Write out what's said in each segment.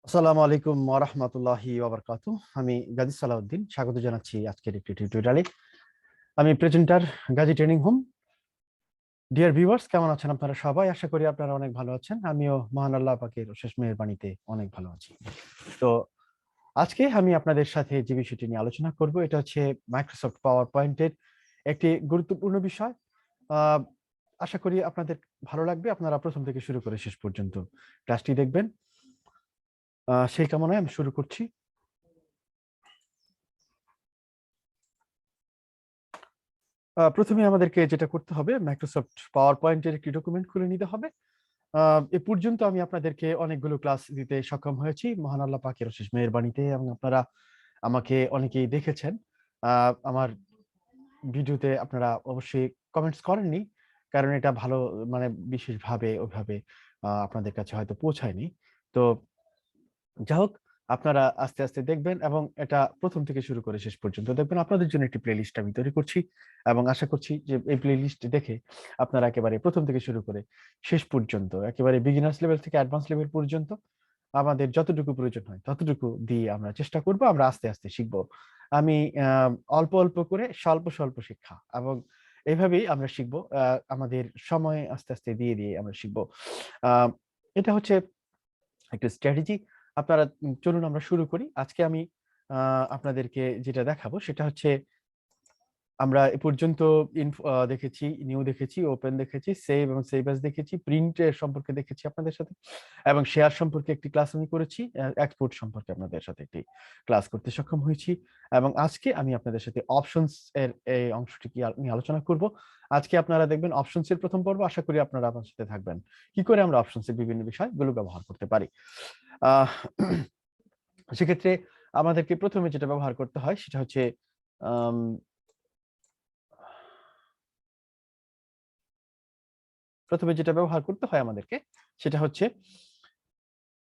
আসসালামু আলাইকুম ওয়া রাহমাতুল্লাহি ওয়া বারাকাতুহু। আমি গাজী সালাউদ্দিন স্বাগত জানাচ্ছি আজকের একটি টিউটোরিয়ালে। আমি presenter Gazi training home. Dear viewers, কেমন আছেন আপনারা সবাই? আশা করি আপনারা অনেক ভালো আছেন। আমিও মহান আল্লাহ পাকের অশেষ মেহেরবানিতে অনেক ভালো আছি। তো আজকে আমি আপনাদের সাথে যে বিষয়টি নিয়ে আলোচনা করব এটা হচ্ছে মাইক্রোসফট পাওয়ার পয়েন্টের একটি গুরুত্বপূর্ণ বিষয়। আহ, আশা করি আপনাদের ভালো লাগবে। আপনারা প্রথম থেকে শুরু করে শেষ পর্যন্ত ক্লাসটি দেখবেন। সেই কামনায় আমি শুরু করছি। প্রথমে আমাদেরকে যেটা করতে হবে, মাইক্রোসফট পাওয়ার পয়েন্টের একটি ডকুমেন্ট খুলে নিতে হবে। এ পর্যন্ত আমি আপনাদেরকে অনেকগুলো ক্লাস দিতে সক্ষম হয়েছি মহান আল্লাহ পাকের অশেষ মেহেরবানিতে, এবং আপনারা আমাকে অনেকেই দেখেছেন। আমার ভিডিওতে আপনারা অবশ্যই কমেন্টস করেননি, কারণ এটা ভালো মানে বিশেষভাবে ওইভাবে আপনাদের কাছে হয়তো পৌঁছায়নি। তো যা হোক, আপনারা আস্তে আস্তে দেখবেন এবং এটা প্রথম থেকে শুরু করে শেষ পর্যন্ত দেখবেন। আপনাদের জন্য একটি প্লেলিস্ট আমি তৈরি করছি এবং আশা করছি যে এই প্লেলিস্ট দেখে আপনারা একেবারে প্রথম থেকে শুরু করে শেষ পর্যন্ত, একেবারে বিগিনার্স লেভেল থেকে অ্যাডভান্স লেভেল পর্যন্ত আমাদের যতটুকু প্রয়োজন হয় ততটুকু দিয়ে আমরা চেষ্টা করব, আমরা আস্তে আস্তে শিখব। আমি অল্প অল্প করে স্বল্প স্বল্প শিক্ষা, এবং এইভাবেই আমরা শিখব। আমাদের সময় আস্তে আস্তে দিয়ে দিয়ে আমরা শিখব। এটা হচ্ছে একটা স্ট্র্যাটেজি। আপনারা চলুন আমরা শুরু করি। আজকে আমি আপনাদেরকে যেটা দেখাবো সেটা হচ্ছে, আমরা এ পর্যন্ত দেখেছি, নিউ দেখেছি, ওপেন দেখেছি, সেভ এবং সেভ অ্যাজ দেখেছি, প্রিন্ট এর সম্পর্কে দেখেছি আপনাদের সাথে, এবং শেয়ার সম্পর্কে একটি ক্লাস আমি করেছি, এক্সপোর্ট সম্পর্কে আপনাদের সাথে একটি ক্লাস করতে সক্ষম হয়েছি, এবং আজকে আমি আপনাদের সাথে অপশনস এর এই অংশটি কি নিয়ে আলোচনা করব। আজকে আপনারা দেখবেন অপশনস এর প্রথম পর্ব। আশা করি আপনারা আমার সাথে থাকবেন কি করে আমরা অপশনস এর বিভিন্ন বিষয়গুলো ব্যবহার করতে পারি। আহ সেক্ষেত্রে আমাদেরকে প্রথমে যেটা ব্যবহার করতে হয় সেটা হচ্ছে প্রথমে যেটা ব্যবহার করতে হয় আমাদেরকে সেটা হচ্ছে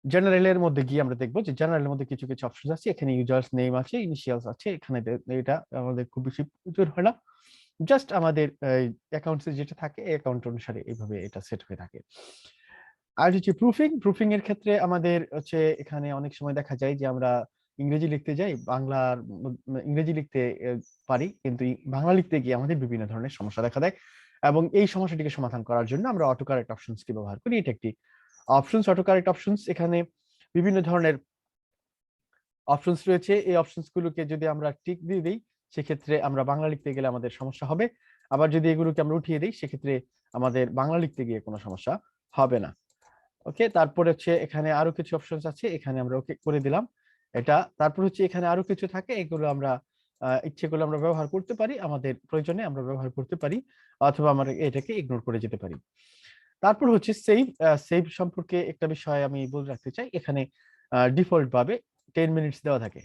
জেনারেলের মধ্যে গিয়ে আমরা দেখবো যে জেনারেলের মধ্যে কিছু কিছু অপশন আছে। এখানে ইউজার্স নেম আছে, ইনিশিয়ালস আছে। এখানে এটা আমাদের খুব বেশি প্রয়োজন হয় না, জাস্ট আমাদের অ্যাকাউন্টসে যেটা থাকে এই অ্যাকাউন্ট অনুসারে এইভাবে এটা সেট হয়ে থাকে। আর হচ্ছে প্রুফিং। প্রুফিং এর ক্ষেত্রে আমাদের হচ্ছে এখানে অনেক সময় দেখা যায় যে আমরা ইংরেজি লিখতে যাই, বাংলার ইংরেজি লিখতে পারি, কিন্তু বাংলা লিখতে গিয়ে আমাদের বিভিন্ন ধরনের সমস্যা দেখা দেয়, এবং এই সমস্যাটিকে সমাধান করার জন্য আমরা অটো কারেক্ট অপশনসকে ব্যবহার করি। এটা একটি অপশনস, অটো কারেক্ট অপশনস। এখানে বিভিন্ন ধরনের অপশনস রয়েছে। এই অপশনস গুলোকে যদি আমরা টিক দিয়ে দিই সেক্ষেত্রে আমরা বাংলা লিখতে গেলে আমাদের সমস্যা হবে, আবার যদি এগুলোকে আমরা উঠিয়ে দিই সেক্ষেত্রে আমাদের বাংলা লিখতে গিয়ে কোনো সমস্যা হবে না। ওকে, তারপরে হচ্ছে এখানে আরো কিছু অপশনস আছে, এখানে আমরা ওকে করে দিলাম এটা। তারপর হচ্ছে এখানে আরো কিছু থাকে, এগুলো আমরা ইচ্ছে করলে আমরা ব্যবহার করতে পারি, আমাদের প্রয়োজনে আমরা ব্যবহার করতে পারি, অথবা আমরা এটাকে ইগনোর করে যেতে পারি। তারপর হচ্ছে সেভ। সেভ সম্পর্কে একটা বিষয় আমি বলে রাখতে চাই। এখানে ডিফল্ট ভাবে 10 মিনিটস দেওয়া থাকে।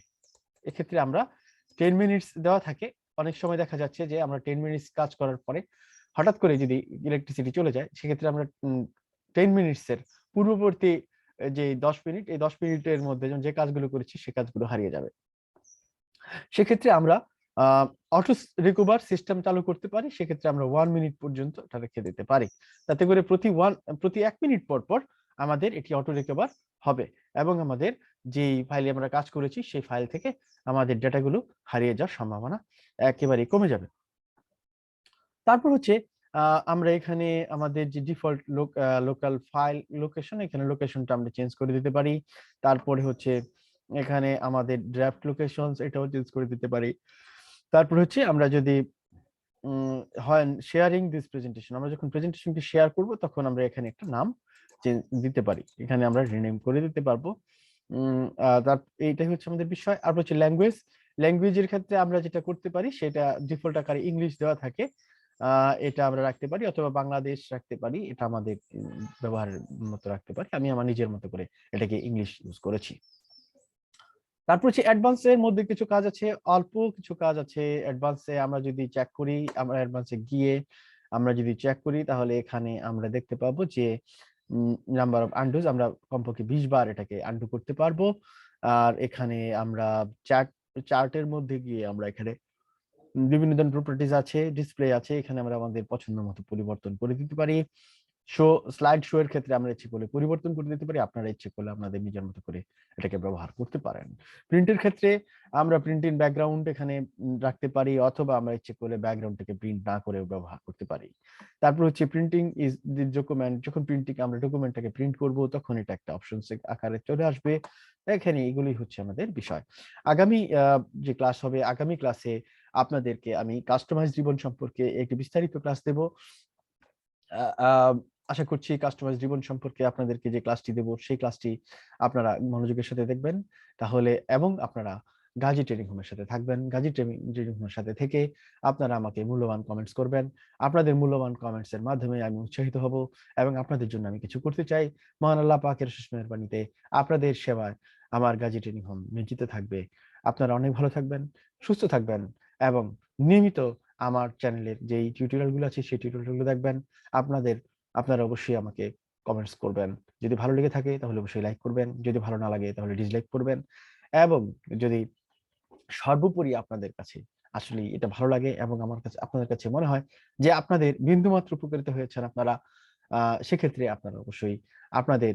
এক্ষেত্রে আমরা 10 মিনিটস দেওয়া থাকে। অনেক সময় দেখা যাচ্ছে যে আমরা 10 মিনিটস কাজ করার পরে হঠাৎ করে যদি ইলেকট্রিসিটি চলে যায়, সেক্ষেত্রে আমরা 10 মিনিটস এর পূর্ববর্তী যে 10 মিনিট, এই 10 মিনিটের মধ্যে যে কাজগুলো করেছি সে কাজগুলো হারিয়ে যাবে। সেক্ষেত্রে আমরা অটো রিকভার সিস্টেম চালু করতে পারি। সেক্ষেত্রে আমরা 1 মিনিট পর্যন্ত এটা রেখে দিতে পারি, তাতে করে প্রতি 1 মিনিট পর পর আমাদের এটি অটো রিকভার হবে, এবং আমাদের যে ফাইলে আমরা কাজ করেছি সেই ফাইল থেকে আমাদের ডেটাগুলো হারিয়ে যাওয়ার সম্ভাবনা একেবারেই কমে যাবে। তারপর হচ্ছে আমরা এখানে আমাদের যে ডিফল্ট লোকাল ফাইল লোকেশন, এখানে লোকেশনটা আমরা চেঞ্জ করে দিতে পারি। তারপরে হচ্ছে এখানে আমাদের ড্রাফট লোকেশনস, এটাও চেঞ্জ করে দিতে পারি। তারপর হচ্ছে আমরা যদি হয় শেয়ারিং দিস প্রেজেন্টেশন, আমরা যখন প্রেজেন্টেশনটি শেয়ার করব তখন আমরা এখানে একটা নাম দিতে পারি, এখানে আমরা রিনেম করে দিতে পারবো। তার এইটাই হচ্ছে আমাদের বিষয়। আর হচ্ছে ল্যাঙ্গুয়েজ। ল্যাঙ্গুয়েজের ক্ষেত্রে আমরা যেটা করতে পারি সেটা ডিফল্ট আকারে ইংলিশ দেওয়া থাকে, এটা আমরা রাখতে পারি, অথবা বাংলাদেশ রাখতে পারি, এটা আমাদের ব্যবহারের মতো রাখতে পারি। আমি আমার নিজের মতো করে এটাকে ইংলিশ ইউজ করেছি। তারপর হচ্ছে অ্যাডভান্স এর মধ্যে কিছু কাজ আছে, অল্প কিছু কাজ আছে অ্যাডভান্সে। আমরা যদি চেক করি, আমরা অ্যাডভান্সে গিয়ে আমরা যদি চেক করি তাহলে এখানে আমরা দেখতে পাবো যে নাম্বার অফ আনডুজ, আমরা কমপক্ষে 20 বার এটাকে আনডু করতে পারবো। আর এখানে আমরা চার্টের মধ্যে গিয়ে আমরা এখানে বিভিন্ন ধরনের প্রপার্টিজ আছে, ডিসপ্লে আছে, এখানে আমরা আমাদের পছন্দ মতো পরিবর্তন করে দিতে পারি। শো স্লাইড শো এর ক্ষেত্রে আমরা ইচ্ছে করলে পরিবর্তন করে দিতে পারি, আপনারা ইচ্ছে করলে আপনাদের নিজের মতো করে এটাকে ব্যবহার করতে পারেন। প্রিন্টের ক্ষেত্রে আমরা প্রিন্টিং ব্যাকগ্রাউন্ড এখানে রাখতে পারি, অথবা আমরা ইচ্ছে করলে ব্যাকগ্রাউন্ডটাকে প্রিন্ট না করেও ব্যবহার করতে পারি। তারপর হচ্ছে প্রিন্টিং ইজ দি ডকুমেন্ট, যখন প্রিন্টিং আমরা ডকুমেন্টটাকে প্রিন্ট করব তখন এটা একটা অপশন আকারে চলে আসবে। এখানে এগুলি হচ্ছে আমাদের বিষয়। আগামী যে ক্লাস হবে, আগামী ক্লাসে আপনাদেরকে আমি কাস্টমাইজ রিবন সম্পর্কে একটি বিস্তারিত ক্লাস দেব। আশা করছি কাস্টমাইজ রিবন সম্পর্কে আপনাদেরকে যে ক্লাসটি দেব সেই ক্লাসটি আপনারা মনোযোগের সাথে দেখবেন তাহলে, এবং আপনারা গাজী ট্রেনিং হোমের সাথে থাকবেন। গাজী ট্রেনিং হোমের সাথে থেকে আপনারা আমাকে মূল্যবান কমেন্টস করবেন। আপনাদের মূল্যবান কমেন্টস এর মাধ্যমে আমি উৎসাহিত হব এবং আপনাদের জন্য আমি কিছু করতে চাই। মহান আল্লাহ পাকের অশেষ মেহেরবানিতে আপনাদের সেবায় আমার গাজী ট্রেনিং হোম নিয়োজিত থাকবে। আপনারা অনেক ভালো থাকবেন, সুস্থ থাকবেন এবং নিয়মিত আমার চ্যানেলের যেই টিউটোরিয়ালগুলো আছে সেই টিউটোরিয়ালগুলো দেখবেন। আপনারা অবশ্যই আমাকে কমেন্টস করবেন। যদি ভালো লেগে থাকে তাহলে অবশ্যই লাইক করবেন, যদি ভালো না লাগে তাহলে ডিসলাইক করবেন। এবং যদি সর্বোপরি আপনাদের কাছে আসলে এটা ভালো লাগে এবং আমার কাছে আপনাদের কাছে মনে হয় যে আপনাদের বিন্দুমাত্র উপকৃত হয়েছেন আপনারা, সেক্ষেত্রে আপনারা অবশ্যই আপনাদের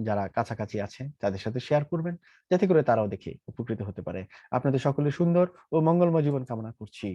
যারা কাছাকাছি আছে তাদের সাথে শেয়ার করবেন, যাতে করে তারাও দেখে উপকৃত হতে পারে। আপনাদের সকলের সুন্দর ও মঙ্গলময় জীবন কামনা করছি।